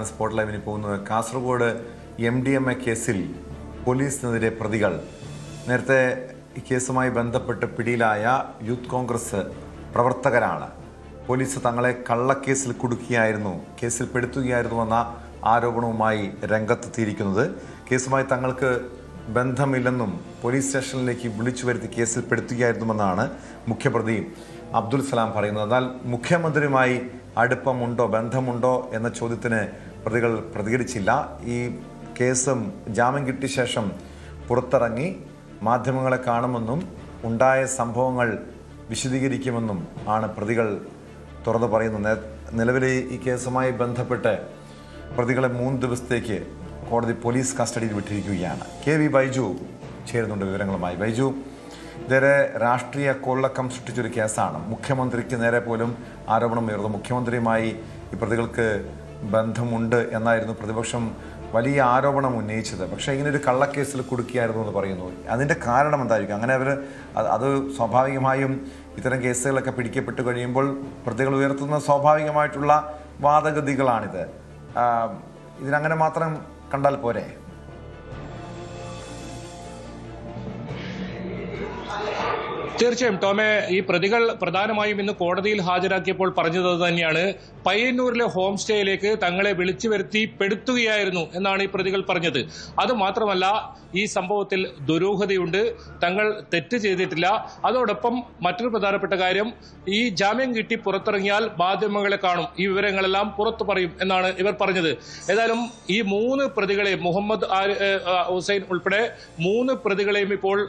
Spot ലൈവിന് പോകുന്നത്. Kasaragod MDMA കേസിൽ പോലീസിനെതിരെ പ്രതികൾ. നേരത്തെ ഈ കേസുമായി ബന്ധപ്പെട്ട് പിടിയിലായ യൂത്ത് കോൺഗ്രസ് പ്രവർത്തകരാണ് പോലീസ് തങ്ങളെ കള്ളക്കേസിൽ കുടുക്കിയായിരുന്നു, കേസിൽ പെടുത്തുകയായിരുന്നുവെന്ന ആരോപണവുമായി രംഗത്തെത്തിയിരിക്കുന്നത്. കേസുമായി തങ്ങൾക്ക് ബന്ധമില്ലെന്നും പോലീസ് സ്റ്റേഷനിലേക്ക് വിളിച്ചു വരുത്തി കേസിൽ പെടുത്തുകയായിരുന്നുവെന്നാണ് മുഖ്യപ്രതി അബ്ദുൽ സലാം പറയുന്നത്. എന്നാൽ മുഖ്യമന്ത്രിയുമായി അടുപ്പമുണ്ടോ, ബന്ധമുണ്ടോ എന്ന ചോദ്യത്തിന് പ്രതികൾ പ്രതികരിച്ചില്ല. ഈ കേസും ജാമ്യം കിട്ടിയ ശേഷം പുറത്തിറങ്ങി മാധ്യമങ്ങളെ കാണുമെന്നും ഉണ്ടായ സംഭവങ്ങൾ വിശദീകരിക്കുമെന്നും ആണ് പ്രതികൾ തുറന്നു പറയുന്നത്. നിലവിലെ ഈ കേസുമായി ബന്ധപ്പെട്ട് പ്രതികളെ 3 ദിവസത്തേക്ക് കോടതി പോലീസ് കസ്റ്റഡിയിൽ വിട്ടിരിക്കുകയാണ്. KV ബൈജു ചേരുന്നുണ്ട് വിവരങ്ങളുമായി. ബൈജു, ഇതേറെ രാഷ്ട്രീയ കൊള്ളക്കം സൃഷ്ടിച്ചൊരു കേസാണ്. മുഖ്യമന്ത്രിക്ക് നേരെ പോലും ആരോപണം ഉയർന്നു. മുഖ്യമന്ത്രിയുമായി ഈ പ്രതികൾക്ക് ബന്ധമുണ്ട് എന്നായിരുന്നു പ്രതിപക്ഷം വലിയ ആരോപണം ഉന്നയിച്ചത്. പക്ഷേ ഇങ്ങനൊരു കള്ളക്കേസിൽ കുടുക്കിയായിരുന്നു എന്ന് പറയുന്നു. അതിൻ്റെ കാരണം എന്തായിരിക്കും? അങ്ങനെ അത് സ്വാഭാവികമായും ഇത്തരം കേസുകളൊക്കെ പിടിക്കപ്പെട്ട് കഴിയുമ്പോൾ പ്രതികൾ ഉയർത്തുന്ന സ്വാഭാവികമായിട്ടുള്ള വാദഗതികളാണിത്. ഇതിനങ്ങനെ മാത്രം കണ്ടാൽ പോരെ? തീർച്ചയായും ടോമെ, ഈ പ്രതികൾ പ്രധാനമായും ഇന്ന് കോടതിയിൽ ഹാജരാക്കിയപ്പോൾ പറഞ്ഞത് തന്നെയാണ്. പയ്യന്നൂരിലെ ഹോം സ്റ്റേയിലേക്ക് തങ്ങളെ വിളിച്ചു വരുത്തി പെടുത്തുകയായിരുന്നു എന്നാണ് ഈ പ്രതികൾ പറഞ്ഞത്. അതുമാത്രമല്ല, ഈ സംഭവത്തിൽ ദുരൂഹതയുണ്ട്, തങ്ങൾ തെറ്റ് ചെയ്തിട്ടില്ല. അതോടൊപ്പം മറ്റൊരു പ്രധാനപ്പെട്ട കാര്യം, ഈ ജാമ്യം കിട്ടി പുറത്തിറങ്ങിയാൽ മാധ്യമങ്ങളെ കാണും, ഈ വിവരങ്ങളെല്ലാം പുറത്തു പറയും എന്നാണ് ഇവർ പറഞ്ഞത്. ഏതായാലും ഈ 3 പ്രതികളെ, മുഹമ്മദ് ഹുസൈൻ ഉൾപ്പെടെ 3 പ്രതികളെയും ഇപ്പോൾ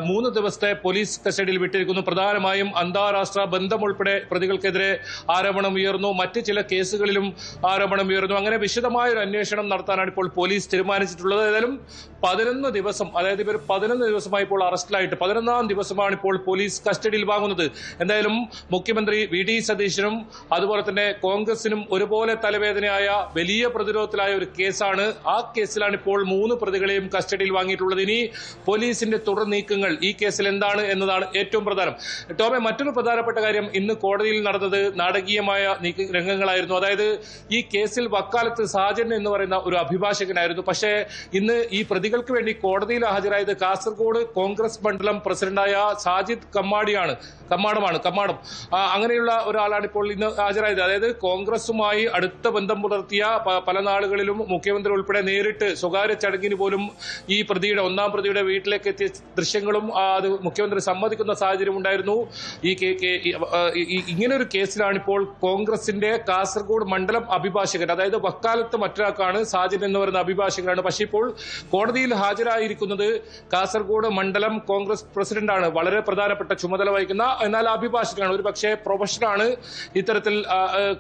3 ദിവസത്തെ പോലീസ് കസ്റ്റഡിയിൽ വിട്ടിരിക്കുന്നു. പ്രധാനമായും അന്താരാഷ്ട്ര ബന്ധം ഉൾപ്പെടെ പ്രതികൾക്കെതിരെ ആരോപണം ഉയർന്നു. മറ്റ് ചില കേസുകളിലും ആരോപണം ഉയർന്നു. അങ്ങനെ വിശദമായ ഒരു അന്വേഷണം നടത്താനാണ് ഇപ്പോൾ പോലീസ് തീരുമാനിച്ചിട്ടുള്ളത്. ഏതായാലും 11 ദിവസം, അതായത് ഇവർ 11 ദിവസമായി ഇപ്പോൾ അറസ്റ്റിലായിട്ട് 11ാം ദിവസമാണ് ഇപ്പോൾ പോലീസ് കസ്റ്റഡിയിൽ വാങ്ങുന്നത്. എന്തായാലും മുഖ്യമന്ത്രി VD സതീശനും അതുപോലെ തന്നെ കോൺഗ്രസിനും ഒരുപോലെ തലവേദനയായ വലിയ പ്രതിരോധത്തിലായ ഒരു കേസാണ്. ആ കേസിലാണ് ഇപ്പോൾ 3 പ്രതികളെയും കസ്റ്റഡിയിൽ വാങ്ങിയിട്ടുള്ളത്. ഇനി പോലീസിന്റെ തുടർ നീക്കങ്ങൾ ഈ കേസിൽ എന്താണ് എന്നതാണ് ഏറ്റവും പ്രധാനം. ടോമെ, മറ്റൊരു പ്രധാനപ്പെട്ട കാര്യം, ഇന്ന് കോടതിയിൽ നടന്നത് നാടകീയമായ രംഗങ്ങളായിരുന്നു. അതായത് ഈ കേസിൽ വക്കാലത്ത് സാജൻ എന്ന് പറയുന്ന ഒരു അഭിഭാഷകനായിരുന്നു. പക്ഷേ ഇന്ന് ഈ പ്രതികൾക്ക് വേണ്ടി കോടതിയിൽ ഹാജരായത് കാസർഗോഡ് കോൺഗ്രസ് മണ്ഡലം പ്രസിഡന്റായ സാജിദ് കമ്മാടം. അങ്ങനെയുള്ള ഒരാളാണ് ഇപ്പോൾ ഇന്ന് ഹാജരായത്. അതായത് കോൺഗ്രസുമായി അടുത്ത ബന്ധം പുലർത്തിയ, പല നാളുകളിലും മുഖ്യമന്ത്രി ഉൾപ്പെടെ നേരിട്ട് സ്വകാര്യ ചടങ്ങിന് പോലും ഈ പ്രതിയുടെ 1ാം പ്രതിയുടെ വീട്ടിലേക്ക് എത്തിയ ദൃശ്യങ്ങളും അത് മുഖ്യമന്ത്രി സമ്മതിക്കുന്ന സാഹചര്യം ഉണ്ടായിരുന്നു. ഇങ്ങനെ ഒരു കേസിലാണ് ഇപ്പോൾ കോൺഗ്രസിന്റെ കാസർഗോഡ് മണ്ഡലം അഭിഭാഷകൻ, അതായത് വക്കാലത്ത് മറ്റൊരാൾക്കാണ്, സാജിൻ എന്ന് പറയുന്ന അഭിഭാഷകനാണ്. പക്ഷേ ഇപ്പോൾ കോടതിയിൽ ഹാജരായിരിക്കുന്നത് കാസർഗോഡ് മണ്ഡലം കോൺഗ്രസ് പ്രസിഡന്റാണ്, വളരെ പ്രധാനപ്പെട്ട ചുമതല വഹിക്കുന്ന, എന്നാൽ അഭിഭാഷകനാണ്. ഒരു പക്ഷേ പ്രൊഫഷനാണ്, ഇത്തരത്തിൽ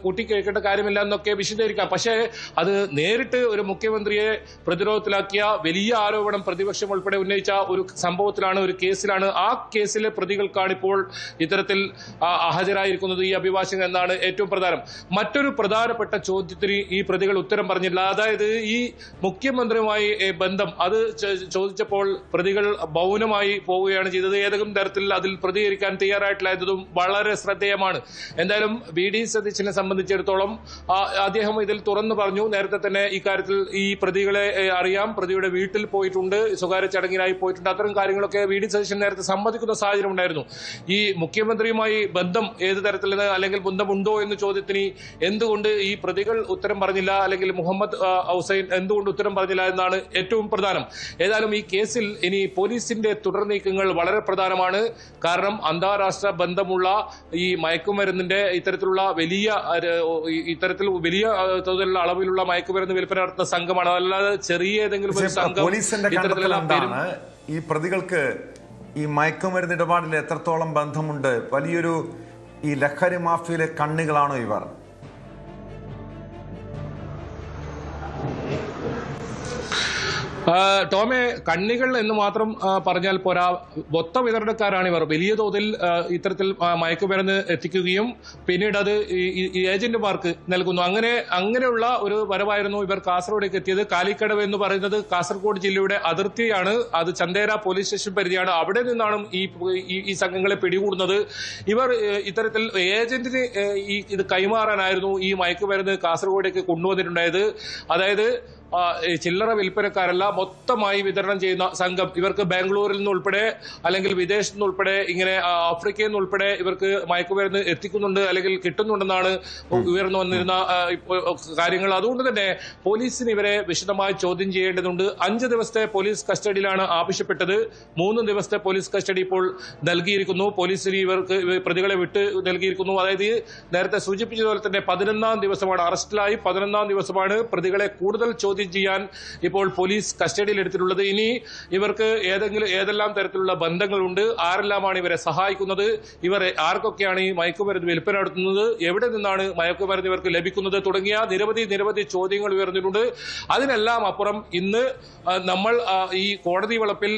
കൂട്ടിക്കേൾക്കേണ്ട കാര്യമില്ല എന്നൊക്കെ വിശദീകരിക്കാം. പക്ഷേ അത് നേരിട്ട് ഒരു മുഖ്യമന്ത്രിയെ പ്രതിരോധത്തിലാക്കിയ വലിയ ആരോപണം പ്രതിപക്ഷം ഉൾപ്പെടെ ഉന്നയിച്ച ഒരു സംഭവത്തിലാണ്, ഒരു കേസിലാണ്. ആ കേസിലെ പ്രതികൾക്കാണ് ഇപ്പോൾ ഇത്തരത്തിൽ ഹാജരായിരിക്കുന്നത് ഈ അഭിഭാഷകൻ എന്നാണ് ഏറ്റവും പ്രധാനം. മറ്റൊരു പ്രധാനപ്പെട്ട ചോദ്യത്തിന് ഈ പ്രതികൾ ഉത്തരം പറഞ്ഞില്ല. അതായത് ഈ മുഖ്യമന്ത്രിയുമായി ബന്ധം, അത് ചോദിച്ചപ്പോൾ പ്രതികൾ മൗനമായി പോവുകയാണ് ചെയ്തത്. ഏതെങ്കിലും തരത്തിൽ അതിൽ പ്രതികരിക്കാൻ തയ്യാറായിട്ടില്ലാത്തതും വളരെ ശ്രദ്ധേയമാണ്. എന്തായാലും VD സതീശനെ സംബന്ധിച്ചിടത്തോളം അദ്ദേഹം ഇതിൽ തുറന്നു പറഞ്ഞു. നേരത്തെ തന്നെ ഇക്കാര്യത്തിൽ ഈ പ്രതികളെ അറിയാം, പ്രതിയുടെ വീട്ടിൽ പോയിട്ടുണ്ട്, സ്വകാര്യ ചടങ്ങിനായി പോയിട്ടുണ്ട്. അത്തരം കാര്യങ്ങളൊക്കെ VD സതീശൻ നേരത്തെ സമ്മതിക്കുന്ന സാഹചര്യം ഉണ്ടായിരുന്നു. ഈ മുഖ്യമന്ത്രിയുമായി ബന്ധം ഏത് തരത്തിൽ, അല്ലെങ്കിൽ ബന്ധമുണ്ടോ എന്ന ചോദ്യത്തിന് എന്തുകൊണ്ട് ഈ പ്രതികൾ ഉത്തരം പറഞ്ഞില്ല, അല്ലെങ്കിൽ മുഹമ്മദ് ഹുസൈൻ എന്തുകൊണ്ട് ഉത്തരം പറഞ്ഞില്ല എന്നാണ് ഏറ്റവും പ്രധാനം. ഏതായാലും ഈ കേസിൽ ഇനി പോലീസിന്റെ തുടർ നീക്കങ്ങൾ വളരെ പ്രധാനമാണ്. കാരണം അന്താരാഷ്ട്ര ബന്ധമുള്ള ഈ മയക്കുമരുന്നിന്റെ ഇത്തരത്തിലുള്ള വലിയ തോതിലുള്ള അളവിലുള്ള മയക്കുമരുന്ന് വിൽപ്പന നടത്തുന്ന സംഘമാണ്, അല്ലാതെ ചെറിയ ഏതെങ്കിലും ഒരു സംഘം. ഈ പ്രതികൾക്ക് ഈ മയക്കുമരുന്ന് ഇടപാടിൽ എത്രത്തോളം ബന്ധമുണ്ട്? വലിയൊരു ഈ ലഹരി മാഫിയയിലെ കണ്ണികളാണോ ഇവർ? ടോമെ, കണ്ണികൾ എന്ന് മാത്രം പറഞ്ഞാൽ പോരാ, മൊത്ത വിതരണക്കാരാണ് ഇവർ. വലിയ തോതിൽ ഇത്തരത്തിൽ മയക്കുമരുന്ന് എത്തിക്കുകയും പിന്നീട് അത് ഈ ഏജന്റുമാർക്ക് നൽകുന്നു. അങ്ങനെയുള്ള ഒരു വരവായിരുന്നു ഇവർ കാസർഗോഡേക്ക് എത്തിയത്. കാലിക്കടവ് എന്ന് പറയുന്നത് കാസർഗോഡ് ജില്ലയുടെ അതിർത്തിയാണ്. അത് ചന്ദേര പോലീസ് സ്റ്റേഷൻ പരിധിയാണ്. അവിടെ നിന്നാണ് ഈ സംഘങ്ങളെ പിടികൂടുന്നത്. ഇവർ ഇത്തരത്തിൽ ഏജന്റിന് ഇത് കൈമാറാനായിരുന്നു ഈ മയക്കുമരുന്ന് കാസർഗോഡേക്ക് കൊണ്ടുവന്നിട്ടുണ്ടായത്. അതായത് ചില്ലറ വിൽപ്പനക്കാരല്ല, മൊത്തമായി വിതരണം ചെയ്യുന്ന സംഘം. ഇവർക്ക് ബാംഗ്ലൂരിൽ നിന്നുൾപ്പെടെ അല്ലെങ്കിൽ വിദേശത്തു നിന്നുൾപ്പെടെ ഇങ്ങനെ ആഫ്രിക്കയിൽ നിന്നുൾപ്പെടെ ഇവർക്ക് മയക്കുമരുന്ന് എത്തിക്കുന്നുണ്ട് അല്ലെങ്കിൽ കിട്ടുന്നുണ്ടെന്നാണ് ഉയർന്നു വന്നിരുന്ന കാര്യങ്ങൾ. അതുകൊണ്ട് തന്നെ പോലീസിന് ഇവരെ വിശദമായി ചോദ്യം ചെയ്യേണ്ടതുണ്ട്. 5 ദിവസത്തെ പോലീസ് കസ്റ്റഡിയിലാണ് ആവശ്യപ്പെട്ടത്. 3 ദിവസത്തെ പോലീസ് കസ്റ്റഡി ഇപ്പോൾ നൽകിയിരിക്കുന്നു. പോലീസിന് ഇവർക്ക് പ്രതികളെ വിട്ട് നൽകിയിരിക്കുന്നു. അതായത് നേരത്തെ സൂചിപ്പിച്ചതുപോലെ തന്നെ 11-ാം ദിവസമാണ് അറസ്റ്റിലായി. 11-ാം ദിവസമാണ് പ്രതികളെ കൂടുതൽ ചോദ്യം ചെയ്യാൻ ഇപ്പോൾ പോലീസ് കസ്റ്റഡിയിൽ എടുത്തിട്ടുള്ളത്. ഇനി ഇവർക്ക് ഏതെല്ലാം തരത്തിലുള്ള ബന്ധങ്ങളുണ്ട്, ആരെല്ലാമാണ് ഇവരെ സഹായിക്കുന്നത്, ഇവർ ആർക്കൊക്കെയാണ് ഈ മയക്കുമരുന്ന് വിൽപ്പന നടത്തുന്നത്, എവിടെ നിന്നാണ് മയക്കുമരുന്ന് ഇവർക്ക് ലഭിക്കുന്നത് തുടങ്ങിയ നിരവധി ചോദ്യങ്ങൾ ഉയർന്നിട്ടുണ്ട്. അതിനെല്ലാം അപ്പുറം ഇന്ന് നമ്മൾ ഈ കോടതി വളപ്പിൽ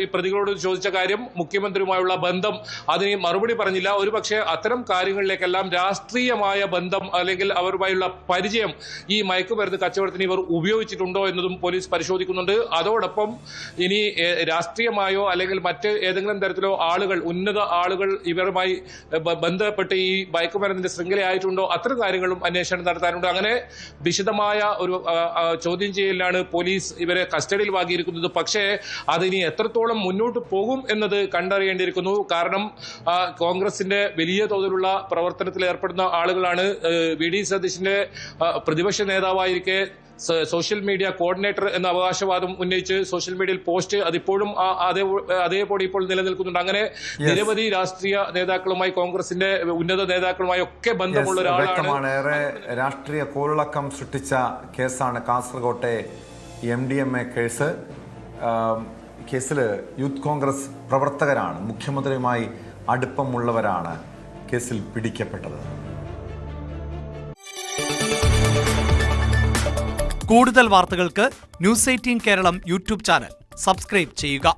ഈ പ്രതികളോട് ചോദിച്ച കാര്യം, മുഖ്യമന്ത്രിയുമായുള്ള ബന്ധം, അതിന് മറുപടി പറഞ്ഞില്ല. ഒരുപക്ഷെ അത്തരം കാര്യങ്ങളിലേക്കെല്ലാം രാഷ്ട്രീയമായ ബന്ധം അല്ലെങ്കിൽ അവരുമായുള്ള പരിചയം ഈ മയക്കുമരുന്ന് കച്ചവടത്തിന് ഇവർ ഉപയോഗിച്ചിട്ടുണ്ടോ എന്നതും പോലീസ് പരിശോധിക്കുന്നുണ്ട്. അതോടൊപ്പം ഇനി രാഷ്ട്രീയമായോ അല്ലെങ്കിൽ മറ്റ് ഏതെങ്കിലും തരത്തിലോ ഉന്നത ആളുകൾ ഇവരുമായി ബന്ധപ്പെട്ട് ഈ മയക്കുമരുന്നിന്റെ ശൃംഖലയായിട്ടുണ്ടോ, അത്തരം കാര്യങ്ങളും അന്വേഷണം നടത്താനുണ്ട്. അങ്ങനെ വിശദമായ ഒരു ചോദ്യം ചെയ്യലിലാണ് പോലീസ് ഇവരെ കസ്റ്റഡിയിൽ വാങ്ങിയിരിക്കുന്നത്. പക്ഷേ അതിനി എത്രത്തോളം മുന്നോട്ട് പോകും എന്നത് കണ്ടറിയേണ്ടിയിരിക്കുന്നു. കാരണം കോൺഗ്രസിന്റെ വലിയ തോതിലുള്ള പ്രവർത്തനത്തിൽ ഏർപ്പെടുന്ന ആളുകളാണ്. വി ഡി സതീശന്റെ പ്രതിപക്ഷ നേതാവായിരിക്കെ സോഷ്യൽ മീഡിയ കോർഡിനേറ്റർ എന്ന അവകാശവാദം ഉന്നയിച്ച് സോഷ്യൽ മീഡിയയിൽ പോസ്റ്റ് അതിപ്പോഴും അതേപോലെ ഇപ്പോൾ നിലനിൽക്കുന്നുണ്ട്. അങ്ങനെ നിരവധി രാഷ്ട്രീയ നേതാക്കളുമായി, കോൺഗ്രസിന്റെ ഉന്നത നേതാക്കളുമായി ഒക്കെ ബന്ധമുള്ള ഒരാളാണ്. ഏറെ രാഷ്ട്രീയ കോളിളക്കം സൃഷ്ടിച്ച കേസാണ് കാസർകോട്ടെ MDMA കേസ്. കേസിൽ യൂത്ത് കോൺഗ്രസ് പ്രവർത്തകരാണ്, മുഖ്യമന്ത്രിയുമായി അടുപ്പമുള്ളവരാണ് കേസിൽ പിടിക്കപ്പെട്ടത്. കൂടുതൽ വാർത്തകൾക്ക് news 18 Keralam YouTube channel subscribe ചെയ്യുക.